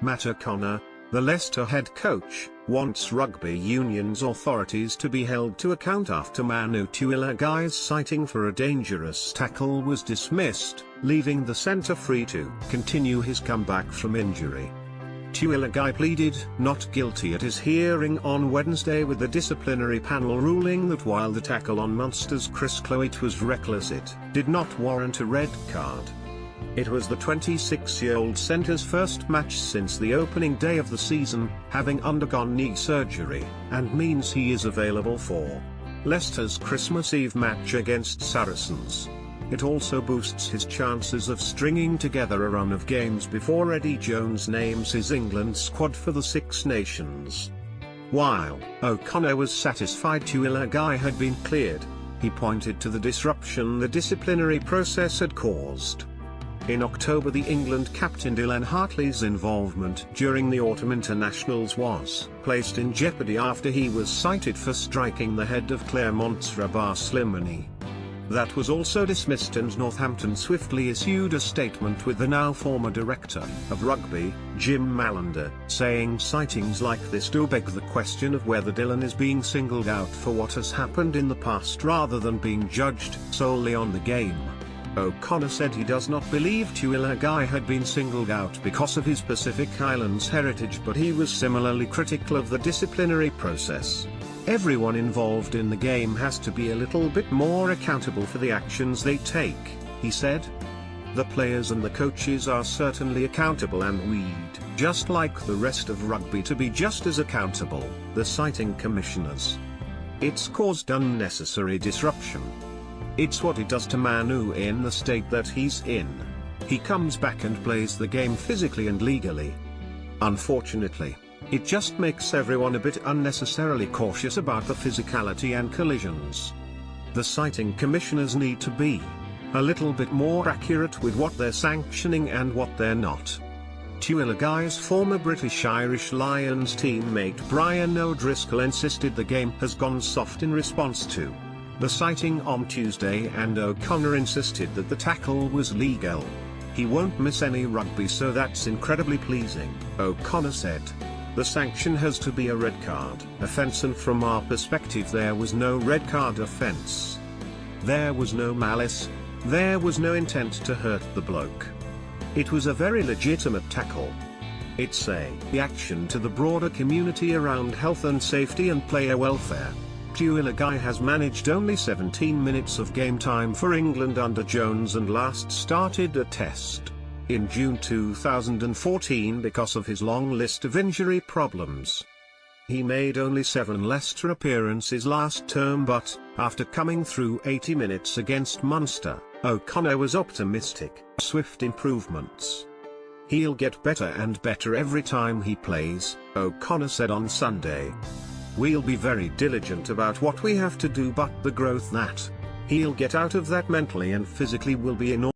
Matt O'Connor, the Leicester head coach, wants rugby union's authorities to be held to account after Manu Tuilagi's citing for a dangerous tackle was dismissed, leaving the centre free to continue his comeback from injury. Tuilagi pleaded not guilty at his hearing on Wednesday, with the disciplinary panel ruling that while the tackle on Munster's Chris Cloete was reckless, it did not warrant a red card. It was the 26-year-old centre's first match since the opening day of the season, having undergone knee surgery, and means he is available for Leicester's Christmas Eve match against Saracens. It also boosts his chances of stringing together a run of games before Eddie Jones names his England squad for the Six Nations. While O'Connor was satisfied Tuilagi had been cleared, he pointed to the disruption the disciplinary process had caused. In October, the England captain Dylan Hartley's involvement during the autumn internationals was placed in jeopardy after he was cited for striking the head of Clermont's Rabah Slimani. That was also dismissed, and Northampton swiftly issued a statement with the now former director of rugby, Jim Malander, saying citings like this do beg the question of whether Dylan is being singled out for what has happened in the past rather than being judged solely on the game. O'Connor said he does not believe Tuilagi had been singled out because of his Pacific Islands heritage, but he was similarly critical of the disciplinary process. Everyone involved in the game has to be a little bit more accountable for the actions they take, he said. The players and the coaches are certainly accountable, and we'd just like the rest of rugby to be just as accountable, the citing commissioners. It's caused unnecessary disruption. It's what it does to Manu in the state that he's in. He comes back and plays the game physically and legally. Unfortunately, it just makes everyone a bit unnecessarily cautious about the physicality and collisions. The citing commissioners need to be a little bit more accurate with what they're sanctioning and what they're not. Tuilagi's former British-Irish Lions teammate Brian O'Driscoll insisted the game has gone soft in response to the citing on Tuesday, and O'Connor insisted that the tackle was legal. He won't miss any rugby, so that's incredibly pleasing, O'Connor said. The sanction has to be a red card offence, and from our perspective there was no red card offence. There was no malice, there was no intent to hurt the bloke. It was a very legitimate tackle. It's a reaction to the broader community around health and safety and player welfare. Tuilagi has managed only 17 minutes of game time for England under Jones, and last started a test in June 2014 because of his long list of injury problems. He made only 7 Leicester appearances last term, but after coming through 80 minutes against Munster, O'Connor was optimistic. Swift improvements. He'll get better and better every time he plays, O'Connor said on Sunday. We'll be very diligent about what we have to do, but the growth that he'll get out of that mentally and physically will be enormous.